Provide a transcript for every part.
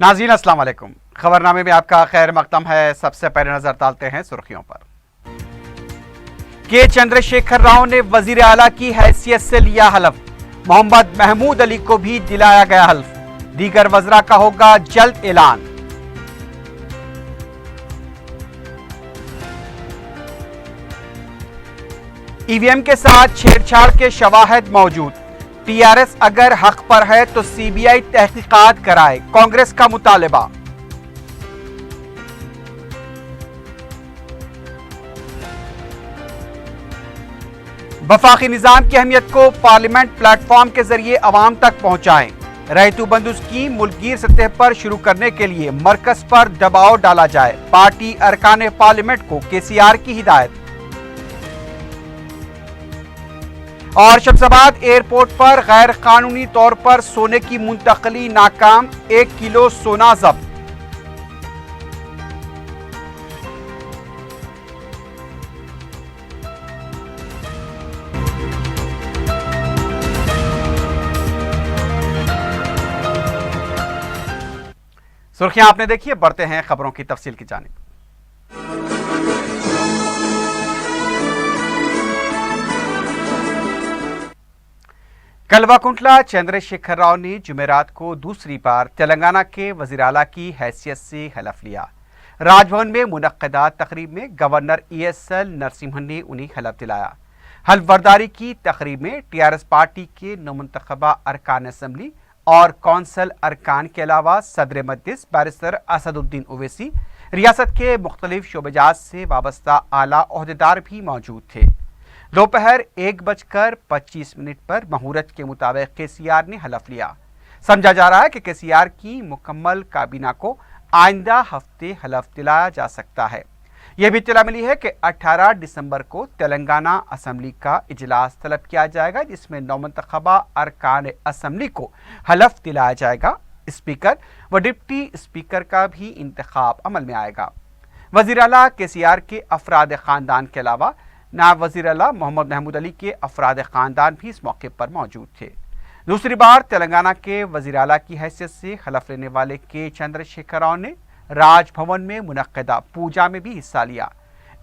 नाज़रीन अस्सलाम वालेकुम। खबरनामे में आपका खैर मकदम है। सबसे पहले नजर डालते हैं सुर्खियों पर। के चंद्रशेखर राव ने वजीर आला की हैसियत से लिया हलफ। मोहम्मद महमूद अली को भी दिलाया गया हल्फ। दीगर वज़रा का होगा जल्द ऐलान। ईवीएम के साथ छेड़छाड़ के शवाहिद मौजूद। टीआरएस अगर हक पर है तो सीबीआई तहकीकात कराए, कांग्रेस का मुतालबा। वफाकी निजाम की अहमियत को पार्लियामेंट प्लेटफॉर्म के जरिए अवाम तक पहुंचाएं। रैयतू बंधु स्कीम मुल्कीर सतह पर शुरू करने के लिए मरकज पर दबाव डाला जाए, पार्टी अरकान पार्लियामेंट को केसीआर की हिदायत। और शमशाबाद एयरपोर्ट पर गैर कानूनी तौर पर सोने की मुंतकली नाकाम, 1 किलो सोना जब्त। सुर्खियां आपने देखी, बढ़ते हैं खबरों की तफसील की जानिब। कल्वाकुंटला चंद्रशेखर राव ने जुमेरात को दूसरी बार तेलंगाना के वज़ीर आला की हैसियत से हलफ लिया। राजभवन में मुनक्कदा तकरीब में गवर्नर ESL नरसिम्हन ने उन्हें हलफ दिलाया। हल्फ बर्दारी की तकरीब में टीआरएस पार्टी के नौमुंतखबा अरकान असम्बली और कौंसल अरकान के अलावा सदर मजलिस बैरिस्टर असदुद्दीन ओवैसी, रियासत के मुख्तलिफ शोबेजात से वाबस्ता आला ओहदेदार भी मौजूद थे। दोपहर 1:25 पर मुहूर्त के मुताबिक केसीआर ने हलफ लिया। समझा जा रहा है कि केसीआर की मुकम्मल काबीना को आइंदा हफ्ते हलफ दिलाया जा सकता है। यह भी इत्तला मिली है कि 18 दिसंबर को तेलंगाना असम्बली का इजलास तलब किया जाएगा, जिसमें नौमुंतखबा अरकान असम्बली को हलफ दिलाया जाएगा। स्पीकर व डिप्टी स्पीकर का भी इंतखाब अमल में आएगा। वज़ीर आला केसीआर के अफराद ख़ानदान के अलावा नायब वज़ीर आला मोहम्मद महमूद अली के अफराद ख़ानदान भी इस मौके पर मौजूद थे। दूसरी बार तेलंगाना के वज़ीर आला की हैसियत से हलफ लेने वाले के चंद्रशेखर राव ने राजभवन में मुनक्कदा पूजा में भी हिस्सा लिया।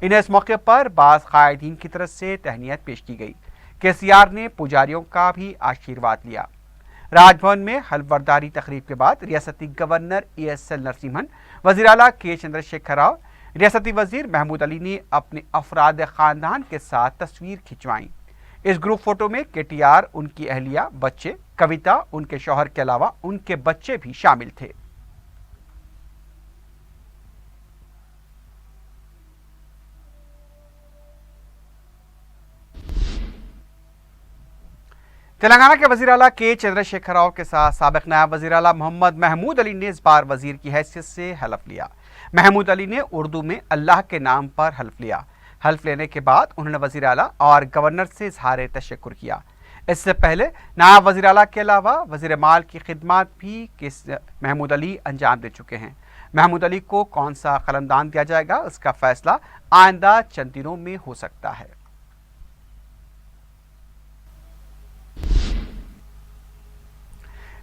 इन्हें इस मौके पर बाज़ क़ायदीन की तरफ से तहनीत पेश की गई। केसीआर ने पुजारियों का भी आशीर्वाद लिया। राजभवन में हल्फ बर्दारी तकरीब के बाद रियासती गवर्नर ESL नरसिम्हन, वज़ीर आला के चंद्रशेखर राव, रियासती वजीर महमूद अली ने अपने अफराद ख़ानदान के साथ तस्वीर खिंचवाई। इस ग्रुप फोटो में KTR, उनकी अहलिया, बच्चे, कविता, उनके शौहर के अलावा उनके बच्चे भी शामिल थे। तेलंगाना के वज़ीर आला के चंद्रशेखर राव के साथ साबिक़ नायब वज़ीर आला मोहम्मद महमूद अली ने इस बार वज़ीर की हैसियत से हलफ लिया। महमूद अली ने उर्दू में अल्लाह के नाम पर हल्फ लिया। हल्फ लेने के बाद उन्होंने वज़ीर आला और गवर्नर से इज़हार तशक्कुर किया। इससे पहले नायब वज़ीर आला के अलावा वज़ीर माल की खिदमत भी महमूद अली अंजाम दे चुके हैं। महमूद अली को कौन सा कलमदान दिया जाएगा, उसका फैसला आइंदा चंद दिनों में हो सकता है।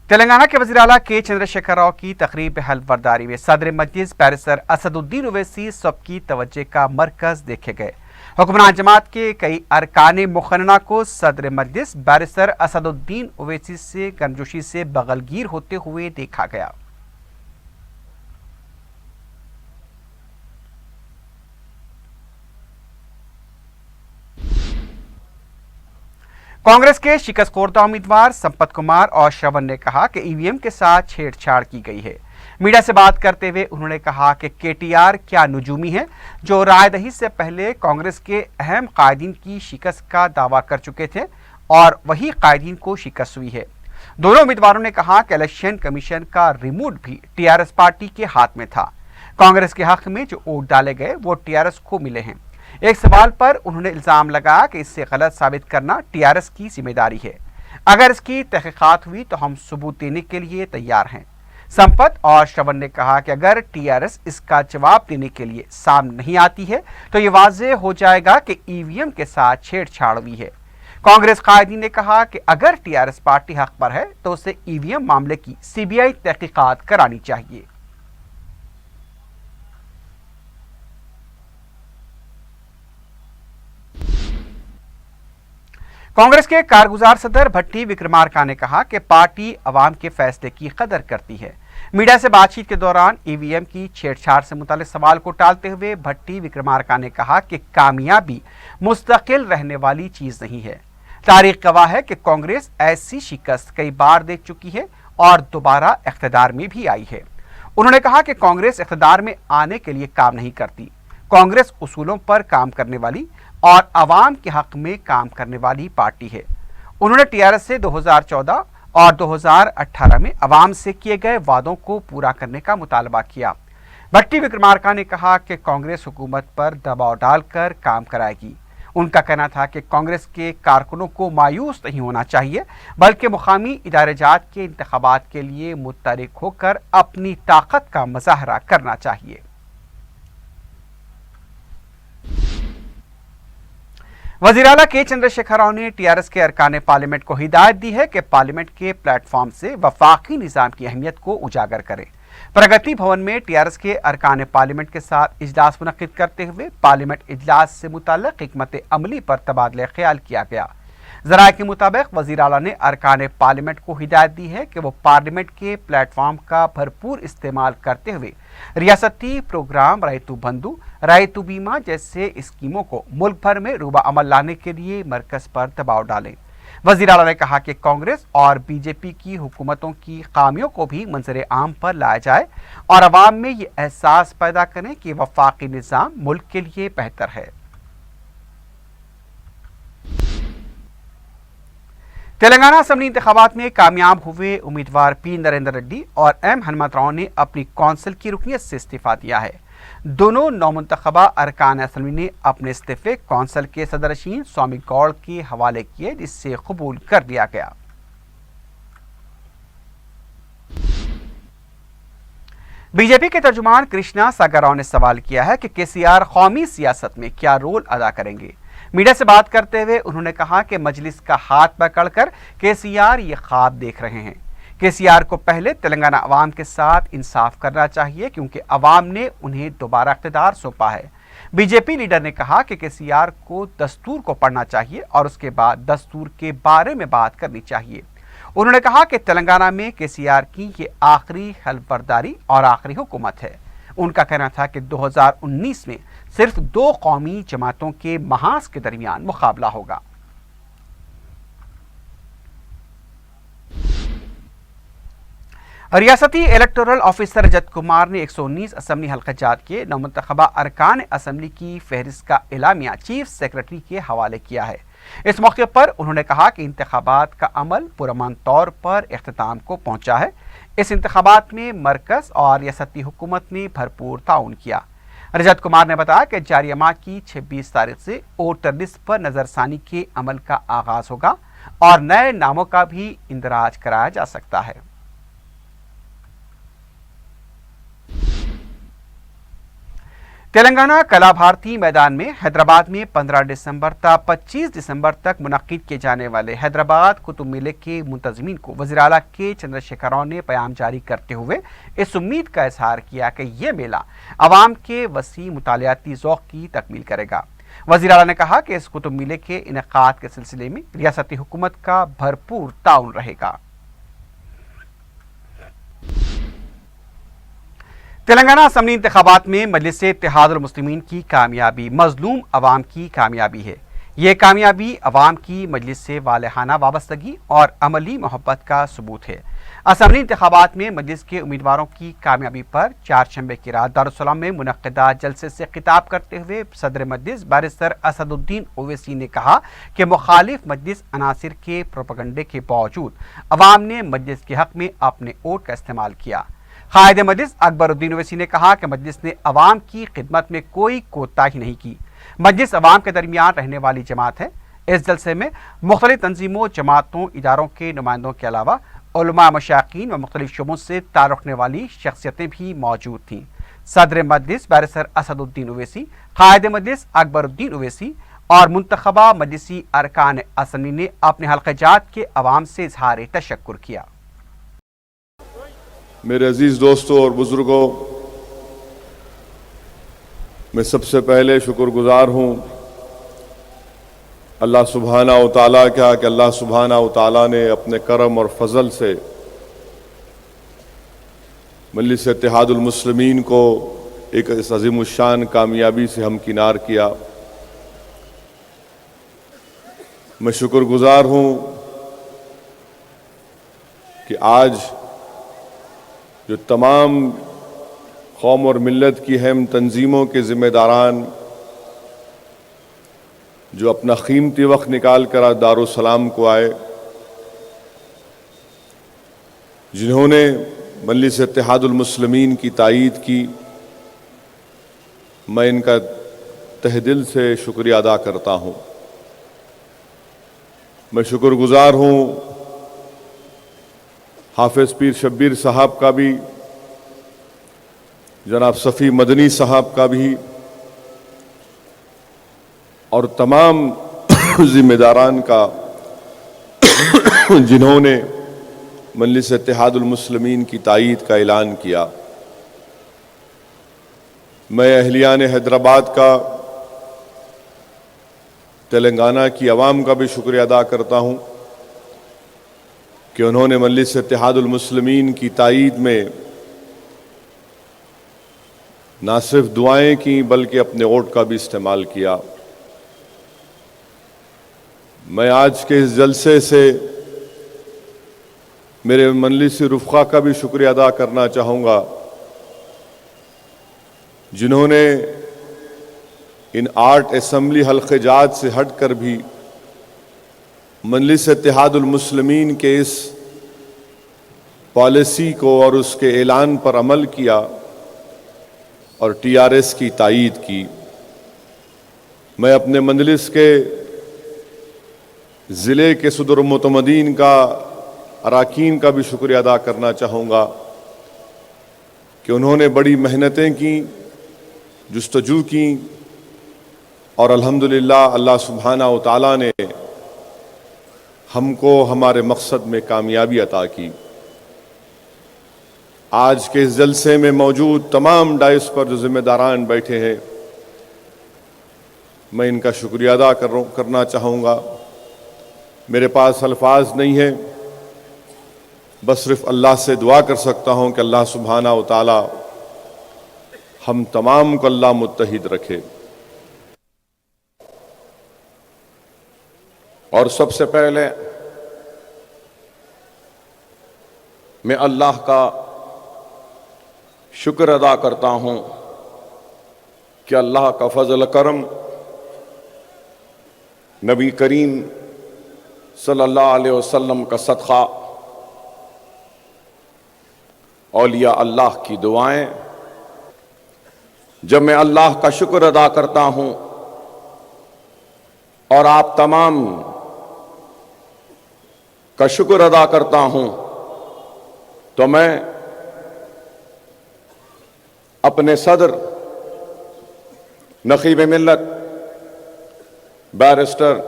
तेलंगाना के वज़ीर आला के चंद्रशेखर राव की तकरीब हल्फ बर्दारी में सदर मजलिस बैरिस्टर असदुद्दीन ओवैसी सबकी तवज्जो का मरकज देखे गए। हुक्मरान जमात के कई अरकान मुखन्ना को सदर मजलिस बैरिस्टर असदुद्दीन ओवैसी से गर्मजोशी से बगलगीर होते हुए देखा गया। कांग्रेस के शिकस्त खोर्दा उम्मीदवार संपत कुमार और श्रवण ने कहा कि ईवीएम के साथ छेड़छाड़ की गई है। मीडिया से बात करते हुए उन्होंने कहा कि KTR क्या नुजूमी है, जो रायदही से पहले कांग्रेस के अहम कायदीन की शिकस्त का दावा कर चुके थे और वही कायदीन को शिकस्त हुई है। दोनों उम्मीदवारों ने कहा कि इलेक्शन कमीशन का रिमोट भी TRS पार्टी के हाथ में था। कांग्रेस के हक में जो वोट डाले गए वो TRS को मिले हैं। एक सवाल पर उन्होंने इल्जाम लगाया कि इससे गलत साबित करना TRS की जिम्मेदारी है। अगर इसकी तहकीकात हुई तो हम सबूत देने के लिए तैयार हैं। संपत और श्रवण ने कहा कि अगर TRS इसका जवाब देने के लिए सामने नहीं आती है तो ये वाज़ेह हो जाएगा कि ईवीएम के साथ छेड़छाड़ हुई है। कांग्रेस कायदीन ने कहा कि अगर टीआरएस पार्टी हक पर है तो उसे ईवीएम मामले की सीबीआई तहकीकात करानी चाहिए। कांग्रेस के कारगुजार सदर भट्टी विक्रमार्का ने कहा कि पार्टी अवाम के फैसले की कदर करती है। मीडिया से बातचीत के दौरान ईवीएम की छेड़छाड़ से मुताल्लिक सवाल को टालते हुए भट्टी विक्रमार्का ने कहा कि कामयाबी मुस्तकिल रहने वाली चीज नहीं है। तारीख गवाह है कि कांग्रेस ऐसी शिकस्त कई बार देख चुकी है और दोबारा इख्तिदार में भी आई है। उन्होंने कहा कि कांग्रेस इख्तिदार में आने के लिए काम नहीं करती, कांग्रेस उसूलों पर काम करने वाली और अवाम के हक में काम करने वाली पार्टी है। उन्होंने टीआरएस से 2014 और 2018 में अवाम से किए गए वादों को पूरा करने का मुतालबा किया। भट्टी विक्रमार्का ने कहा कि कांग्रेस हुकूमत पर दबाव डालकर काम कराएगी। उनका कहना था कि कांग्रेस के कारकुनों को मायूस नहीं होना चाहिए, बल्कि मुकामी इदारे-जात के इंतखाबात के लिए मुतहरिक होकर अपनी ताकत का मुजाहरा करना चाहिए। वज़ीर आला के चंद्रशेखर राव ने टीआरएस के अरकान पार्लियामेंट को हिदायत दी है कि पार्लियामेंट के प्लेटफॉर्म से वफाकी निज़ाम की अहमियत को उजागर करें। प्रगति भवन में टीआरएस के अरकान पार्लियामेंट के साथ इजलास मुनक्किद करते हुए पार्लियामेंट इजलास से मुताल्लिक़ हिकमत अमली पर तबादला ख्याल किया गया। ज़राए के मुताबिक वज़ीर आला ने अरकान पार्लियामेंट को हिदायत दी है कि वो पार्लियामेंट के प्लेटफॉर्म का भरपूर इस्तेमाल करते हुए रियासती प्रोग्राम रैतु बंधु, रैतु बीमा जैसे स्कीमों को मुल्क भर में रूबा अमल लाने के लिए मरकज पर दबाव डालें। वज़ीर आला ने कहा कि कांग्रेस और बीजेपी की हुकूमतों की खामियों को भी मंजर आम पर लाया जाए और अवाम में ये एहसास पैदा करें कि वफाकी निज़ाम मुल्क के लिए बेहतर है। तेलंगाना असेंबली इंतखाबात में कामयाब हुए उम्मीदवार पी नरेंद्र रेड्डी और एम हनुमत राव ने अपनी कौंसिल की रुकनियत से इस्तीफा दिया है। दोनों नौमुंतखबा अरकान असेंबली ने अपने इस्तीफे कौंसिल के सदरशीन स्वामी गौड़ के हवाले किए, जिससे कबूल कर लिया गया। बीजेपी के तर्जुमान कृष्णा सागर राव ने सवाल किया है कि केसीआर कौमी सियासत में क्या रोल अदा करेंगे। मीडिया से बात करते हुए उन्होंने कहा कि मजलिस का हाथ पकड़कर केसीआर ये ख्वाब देख रहे हैं। केसीआर को पहले तेलंगाना अवाम के साथ इंसाफ करना चाहिए, क्योंकि अवाम ने उन्हें दोबारा इख्तिदार सौंपा है। बीजेपी लीडर ने कहा कि केसीआर को दस्तूर को पढ़ना चाहिए और उसके बाद दस्तूर के बारे में बात करनी चाहिए। उन्होंने कहा कि तेलंगाना में केसीआर की ये आखिरी हल्फबरदारी और आखिरी हुकूमत है। उनका कहना था कि 2019 में सिर्फ 2 कौमी जमातों के महाज के दरमियान मुकाबला होगा। रियासती इलेक्टोरल ऑफिसर रजत कुमार ने 119 असेंबली हल्काजात के नौमुंतखबा अरकान असेंबली की फहरिस्त का एलामिया चीफ सेक्रेटरी के हवाले किया है। इस मौके पर उन्होंने कहा कि इंतखाबात का अमल पुरअमन तौर पर इख्तिताम को पहुंचा है। इस इंतखाबात में मरकज और रियासती हुकूमत ने भरपूर ताउन किया। रजत कुमार ने बताया कि जारी माह की 26 तारीख से वोटर लिस्ट पर नजरसानी के अमल का आगाज होगा और नए नामों का भी इंदराज कराया जा सकता है। तेलंगाना कला भारती मैदान में हैदराबाद में 15 दिसंबर तक 25 दिसंबर तक मुनक्किद किए जाने वाले हैदराबाद कुतुब मेले के मुंतज़मीन को वज़ीर आला के चंद्रशेखर राव ने बयान जारी करते हुए इस उम्मीद का इजहार किया कि यह मेला अवाम के वसी मुतालियाती ज़ौक़ की तकमील करेगा। वज़ीर आला ने कहा कि इस कुतुब मेले के इनेकाद के सिलसिले में रियासती हुकूमत का भरपूर ताउन रहेगा। तेलंगाना असेंबली इंतखाबात में मजलिस इत्तेहादुल मुस्लिमीन की कामयाबी मजलूम अवाम की कामयाबी है। ये कामयाबी अवाम की मजलिस से वालेहाना वाबस्तगी और अमली मोहब्बत का सबूत है। असेंबली इंतखाबात में मजलिस के उम्मीदवारों की कामयाबी पर चारशंबे की रात दारुस्सलाम में मुनक्किदा जलसे से खिताब करते हुए सदर मजलिस बैरिस्टर असदुद्दीन ओवैसी ने कहा कि मुखालिफ मजलिस अनासिर के प्रोपेगेंडे के बावजूद अवाम ने मजलिस के हक में अपने वोट का इस्तेमाल किया। कायद मजलिस अकबरुद्दीन ओवैसी ने कहा कि मजलिस ने अवाम की खिदमत में कोई कोताही नहीं की। मजलिस अवाम के दरमियान रहने वाली जमात है। इस जलसे में मुख्तलिफ तंजीमों, जमातों, इदारों के नुमाइंदों के अलावा उलमा, मशाइखीन व मुख्तलिफ शोबों से ताल्लुक़ रखने वाली शख्सियतें भी मौजूद थीं। सदर मजलिस बैरिस्टर असदुद्दीन ओवैसी, कायद मजलिस अकबरुद्दीन ओवैसी, اور منتخبہ مجلسی ارکان اسمبلی نے اپنے حلقہ جات کے عوام سے اظہار تشکر کیا۔ میرے عزیز دوستوں اور بزرگوں، میں سب سے پہلے شکر گزار ہوں اللہ سبحانہ و تعالیٰ کا کہ اللہ سبحانہ و تعالیٰ نے اپنے کرم اور فضل سے مجلس اتحاد المسلمین کو ایک اس عظیم الشان کامیابی سے ہمکنار کیا۔ میں شکر گزار ہوں کہ آج جو تمام قوم اور ملت کی اہم تنظیموں کے ذمہ داران جو اپنا قیمتی وقت نکال کر دارالسلام کو آئے، جنہوں نے مجلس اتحاد المسلمین کی تائید کی، میں ان کا تہ دل سے شکریہ ادا کرتا ہوں۔ میں شکر گزار ہوں حافظ پیر شبیر صاحب کا بھی، جناب صفی مدنی صاحب کا بھی، اور تمام ذمہ داران کا جنہوں نے مجلس اتحاد المسلمین کی تائید کا اعلان کیا۔ میں اہلیان حیدرآباد کا، تلنگانہ کی عوام کا بھی شکریہ ادا کرتا ہوں کہ انہوں نے مجلس اتحاد المسلمین کی تائید میں نہ صرف دعائیں کی بلکہ اپنے ووٹ کا بھی استعمال کیا۔ میں آج کے اس جلسے سے میرے مجلسی رفقا کا بھی شکریہ ادا کرنا چاہوں گا، جنہوں نے ان 8 اسمبلی حلقہ جات سے ہٹ کر بھی مجلس اتحاد المسلمین کے اس پالیسی کو اور اس کے اعلان پر عمل کیا اور TRS کی تائید کی۔ میں اپنے مجلس کے ضلع کے صدر متمدین کا، اراکین کا بھی شکریہ ادا کرنا چاہوں گا کہ انہوں نے بڑی محنتیں کی، جستجو کی، اور الحمدللہ اللہ سبحانہ و تعالیٰ نے ہم کو ہمارے مقصد میں کامیابی عطا کی۔ آج کے اس جلسے میں موجود تمام ڈائس پر جو ذمہ داران بیٹھے ہیں، میں ان کا شکریہ ادا کرنا چاہوں گا۔ میرے پاس الفاظ نہیں ہیں، بس صرف اللہ سے دعا کر سکتا ہوں کہ اللہ سبحانہ و تعالی ہم تمام کو اللہ متحد رکھے۔ اور سب سے پہلے میں اللہ کا شکر ادا کرتا ہوں کہ اللہ کا فضل کرم نبی کریم صلی اللہ علیہ وسلم کا صدقہ، اولیاء اللہ کی دعائیں، جب میں اللہ کا شکر ادا کرتا ہوں اور آپ تمام کا شکر ادا کرتا ہوں، تو میں اپنے صدر نقیب ملت بیرسٹر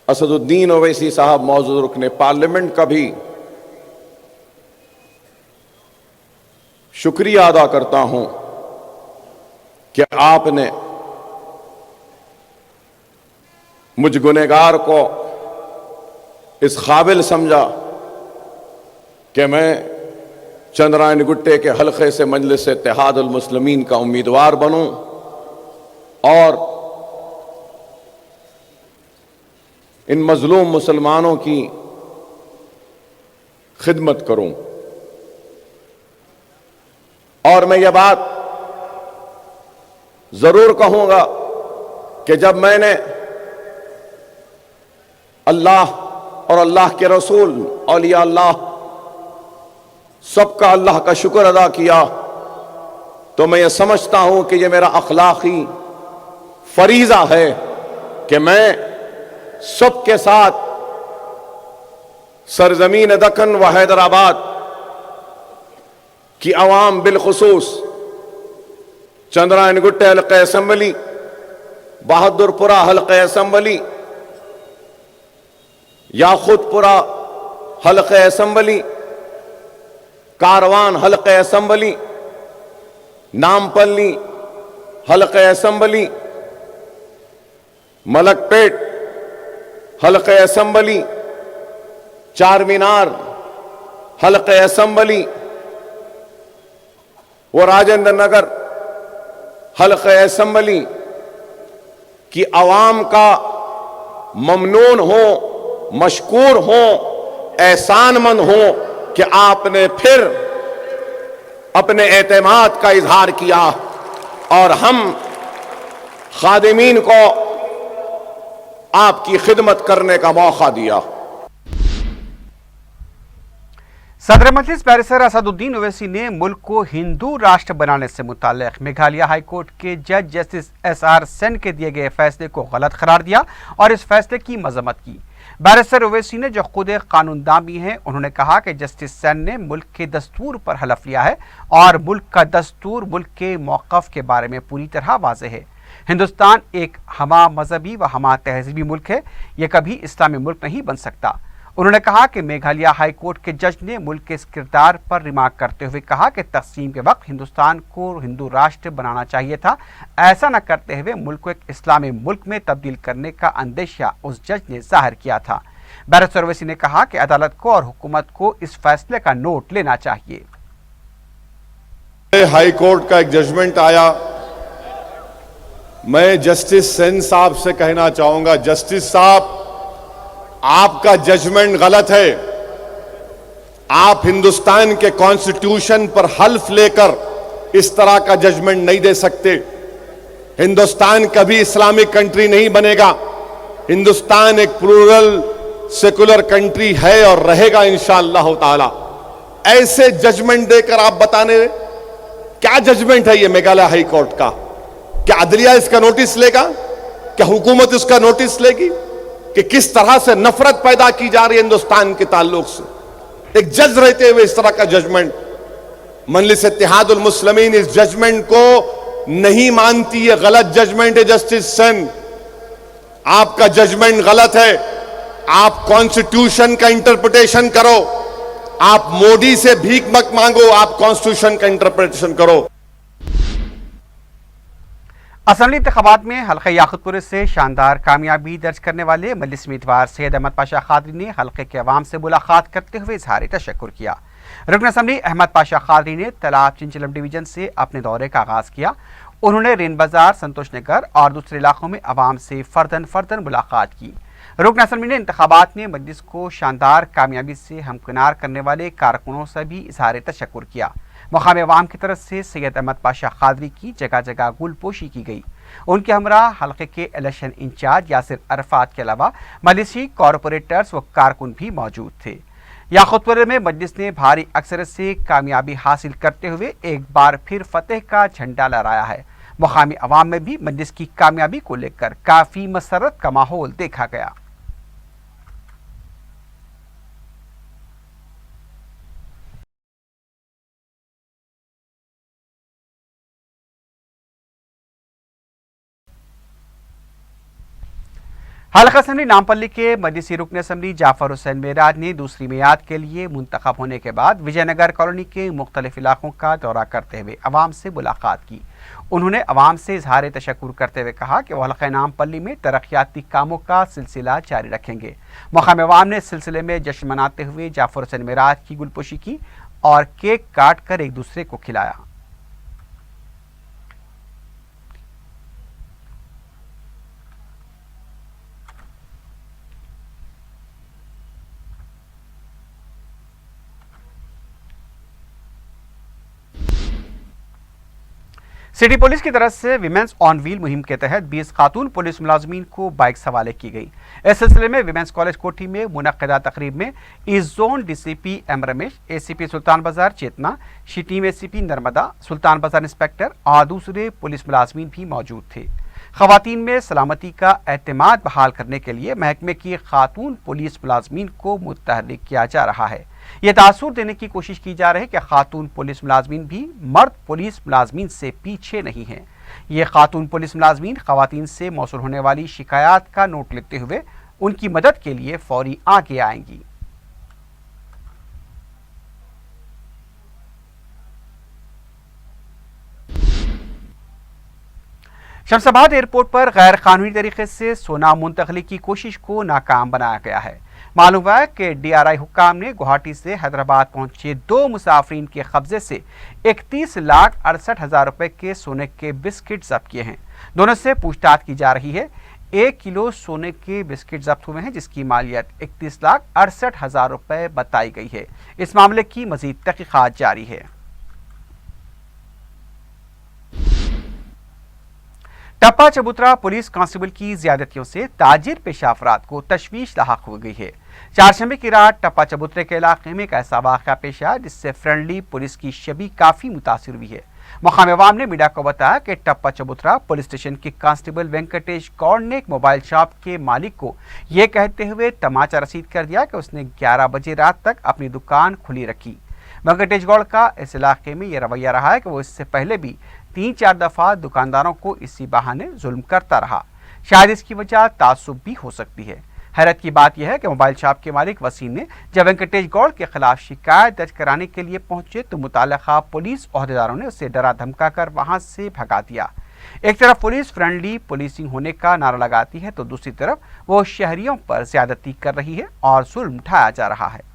اسد الدین اویسی صاحب، معزز رکن پارلیمنٹ کا بھی شکریہ ادا کرتا ہوں کہ آپ نے مجھ گنہگار کو اس قابل سمجھا کہ میں چندرائن گٹے کے حلقے سے مجلس اتحاد المسلمین کا امیدوار بنوں اور ان مظلوم مسلمانوں کی خدمت کروں۔ اور میں یہ بات ضرور کہوں گا کہ جب میں نے اللہ اور اللہ کے رسول، اولیاء اللہ سب کا اللہ کا شکر ادا کیا، تو میں یہ سمجھتا ہوں کہ یہ میرا اخلاقی فریضہ ہے کہ میں سب کے ساتھ سرزمین دکن و حیدرآباد کی عوام، بالخصوص چندرائن گٹے حلقہ اسمبلی बहादुरपुरा हल्क़े असम्बली, याखूतपुरा हल्क़े असम्बली, कारवान हल्क़े असम्बली, नामपल्ली हल्क़े असम्बली, मलकपेट हल्क़े असम्बली, चारमीनार हल्क़े असम्बली व राजेंद्र नगर हल्क़े असम्बली की आवाम का ममनून हो, मशकूर हो, एहसानमंद हो कि आपने फिर अपने एतमाद का इजहार किया और हम खादिमीन को आपकी खिदमत करने का मौका दिया। सदर मजलिस बैरिस्टर असदुद्दीन ओवैसी ने मुल्क को हिंदू राष्ट्र बनाने से मुताल्लिक मेघालय हाई कोर्ट के जज जस्टिस SR सेन के दिए गए फैसले को गलत करार दिया और इस फैसले की मजम्मत की। बैरिस्टर ओवैसी ने जो खुद कानूनदां भी हैं, उन्होंने कहा कि जस्टिस सेन ने मुल्क के दस्तूर पर हलफ लिया है और मुल्क का दस्तूर मुल्क के मौक़िफ़ के बारे में पूरी तरह वाज़ेह है। हिंदुस्तान एक हमा मजहबी व हमा तहजीबी मुल्क है, यह कभी इस्लामी मुल्क नहीं बन सकता। उन्होंने कहा कि मेघालय हाई कोर्ट के जज ने मुल्क के इस किरदार पर रिमार्क करते हुए कहा कि तक़सीम के वक्त हिंदुस्तान को हिंदू राष्ट्र बनाना चाहिए था, ऐसा न करते हुए मुल्क को एक इस्लामी मुल्क में तब्दील करने का अंदेशा उस जज ने जाहिर किया था। बैरिस्टर ओवैसी ने कहा कि अदालत को और हुकूमत को इस फैसले का नोट लेना चाहिए। हाई कोर्ट का एक जजमेंट आया, मैं जस्टिस सेन साहब से कहना चाहूंगा, जस्टिस साहब आपका जजमेंट गलत है। आप हिंदुस्तान के कॉन्स्टिट्यूशन पर हल्फ लेकर इस तरह का जजमेंट नहीं दे सकते। हिंदुस्तान कभी इस्लामिक कंट्री नहीं बनेगा। हिंदुस्तान एक प्लूरल सेकुलर कंट्री है और रहेगा इंशाअल्लाह ताला। ऐसे जजमेंट देकर आप बताने क्या जजमेंट है ये मेघालय हाई कोर्ट का? क्या अदलिया इसका नोटिस लेगा? क्या हुकूमत इसका नोटिस लेगी कि किस तरह से नफरत पैदा की जा रही है हिंदुस्तान के ताल्लुक से? एक जज रहते हुए इस तरह का जजमेंट, मजलिस इत्तेहादुल मुस्लिमीन इस जजमेंट को नहीं मानती है, गलत जजमेंट है। जस्टिस सेन, आपका जजमेंट गलत है। आप कॉन्स्टिट्यूशन का इंटरप्रिटेशन करो, आप मोदी से भीख मत मांगो, आप कॉन्स्टिट्यूशन का इंटरप्रिटेशन करो। असेंबली इंतखाबात में हल्के याकुतपुर से शानदार कामयाबी दर्ज करने वाले मजलिस उम्मीदवार सैयद अहमद पाशा खादरी ने हल्के के अवाम से मुलाकात करते हुए इजहार तशक्कुर किया। रुकन असेंबली अहमद पाशा खादरी ने तलाब चिंचलम डिवीजन से अपने दौरे का आगाज किया। उन्होंने रेन बाजार, संतोष नगर और दूसरे इलाकों में अवाम से फर्दन फर्दन मुलाकात की। रुकन असेंबली ने इंतखाबात में मजलिस को शानदार कामयाबी से हमकिनार करने वाले कारकुनों से भी इजहार तशक्कुर किया। मुकामी अवाम की तरफ से सैयद अहमद पाशा खादरी की जगह जगह गुलपोशी की गई। उनके हमरा हल्के के इलेक्शन इंचार्ज यासिर अरफात के अलावा मजलिसी कॉरपोरेटर्स व कारकुन भी मौजूद थे। याकुतपुर में मजलिस ने भारी अक्सरियत से कामयाबी हासिल करते हुए एक बार फिर फतेह का झंडा लहराया है। मुकामी अवाम में भी मजलिस की कामयाबी को लेकर काफी मसरत का माहौल देखा गया। हल्का असेंबली नामपल्ली के मजलिसी रुकन असेंबली जाफर हुसैन मेराज ने दूसरी मियाद के लिए मुंतखब होने के बाद विजयनगर कॉलोनी के मुख्तलिफ इलाकों का दौरा करते हुए अवाम से मुलाकात की। उन्होंने अवाम से इजहार तशक्कुर करते हुए कहा कि वह हल्का नामपल्ली में तरक्याती कामों का सिलसिला जारी रखेंगे। मुकामी अवाम ने इस सिलसिले में जश्न मनाते हुए जाफर हुसैन मेराज की गुलपोशी की और केक काट कर एक दूसरे को खिलाया। सिटी पुलिस की तरफ से विमेंस ऑन व्हील मुहिम के तहत 20 खातून पुलिस मुलाजमीन को बाइक हवाले की गई। इस सिलसिले में विमेंस कॉलेज कोठी में मुनक्किदा तकरीब में east zone DCP M Ramesh, ACP Sultan Bazar Chetna, team ACP Narmada, Sultan Bazar inspector और दूसरे पुलिस मुलाजमीन भी मौजूद थे। खवातीन में सलामती का एतमाद बहाल करने के लिए महकमे की खातून पुलिस मुलाजमीन को मुतहर्रिक किया जा रहा है। यह तासुर देने की कोशिश की जा रही है कि खातून पुलिस मुलाजमीन भी मर्द पुलिस मुलाजमीन से पीछे नहीं हैं। یہ خاتون پولیس ملازمین خواتین سے موصول ہونے والی شکایات کا نوٹ لیتے ہوئے ان کی مدد کے لیے فوری آگے آئیں گی۔ شمس آباد ایئرپورٹ پر غیر قانونی طریقے سے سونا منتقلی کی کوشش کو ناکام بنایا گیا ہے۔ معلوم ہوا ہے کہ DRI حکام نے گوہاٹی سے حیدرآباد پہنچے 2 مسافرین کے قبضے سے 31,68,000 روپے کے سونے کے بسکٹ ضبط کیے ہیں۔ دونوں سے پوچھ تاچھ کی جا رہی ہے۔ 1 کلو سونے کے بسکٹ ضبط ہوئے ہیں جس کی مالیت 31,68,000 روپے بتائی گئی ہے۔ اس معاملے کی مزید تحقیقات جاری ہے۔ ٹپا چبوترا پولیس کانسٹیبل کی زیادتیوں سے تاجر پیشہ افراد کو تشویش لاحق ہو گئی ہے۔ چہارشنبے کی رات ٹپا چبوترے کے علاقے میں ایک ایسا واقعہ پیش آیا جس سے فرینڈلی پولیس کی شبیہ کافی متاثر ہوئی ہے۔ مقامی عوام نے میڈیا کو بتایا کہ ٹپا چبوترا پولیس اسٹیشن کے کانسٹیبل وینکٹیش گوڑ نے ایک موبائل شاپ کے مالک کو یہ کہتے ہوئے تماچا رسید کر دیا کہ اس نے 11 بجے رات تک اپنی دکان کھلی رکھی۔ وینکٹیش گوڑ کا اس علاقے میں یہ رویہ رہا ہے کہ وہ اس سے پہلے بھی 3-4 دفعہ دکانداروں کو اسی بہانے ظلم کرتا رہا۔ شاید اس کی وجہ تعصب بھی ہو سکتی ہے۔ حیرت کی بات یہ ہے کہ موبائل شاپ کے مالک وسیم نے جب وینکٹیش گوڑ کے خلاف شکایت درج کرانے کے لیے پہنچے تو متعلقہ پولیس عہدیداروں نے اسے ڈرا دھمکا کر وہاں سے بھگا دیا۔ ایک طرف پولیس فرینڈلی پولیسنگ ہونے کا نعرہ لگاتی ہے تو دوسری طرف وہ شہریوں پر زیادتی کر رہی ہے اور ظلم ڈھایا جا رہا ہے۔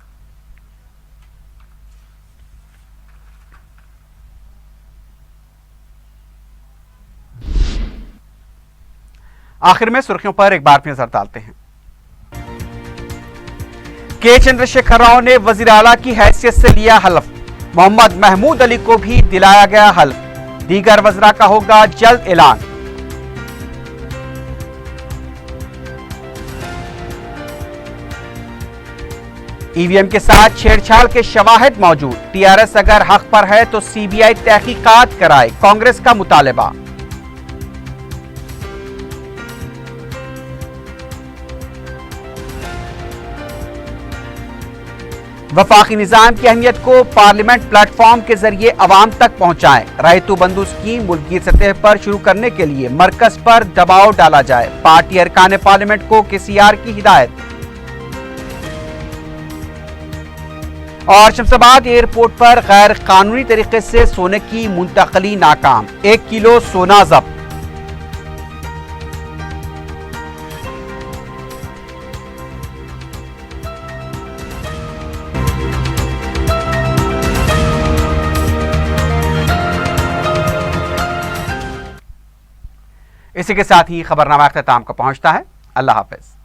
آخر میں سرخیوں پر ایک بار پھر نظر ڈالتے ہیں۔ کے چندرشیکھر راؤ نے وزیر اعلیٰ کی حیثیت سے لیا حلف، محمد محمود علی کو بھی دلایا گیا حلف، دیگر وزراء کا ہوگا جلد اعلان۔ EVM کے ساتھ چھیڑ چھاڑ کے شواہد موجود، TRS اگر حق پر ہے تو CBI تحقیقات کرائے، کانگریس کا مطالبہ۔ وفاقی نظام کی اہمیت کو پارلیمنٹ پلیٹ فارم کے ذریعے عوام تک پہنچائیں، رائتو بندھو اسکیم ملکی سطح پر شروع کرنے کے لیے مرکز پر دباؤ ڈالا جائے، پارٹی ارکان پارلیمنٹ کو KCR کی ہدایت۔ اور شمس آباد ایئرپورٹ پر غیر قانونی طریقے سے سونے کی منتقلی ناکام، 1 کلو سونا ضبط۔ اسی کے ساتھ ہی خبرنامہ اختتام کو پہنچتا ہے۔ اللہ حافظ۔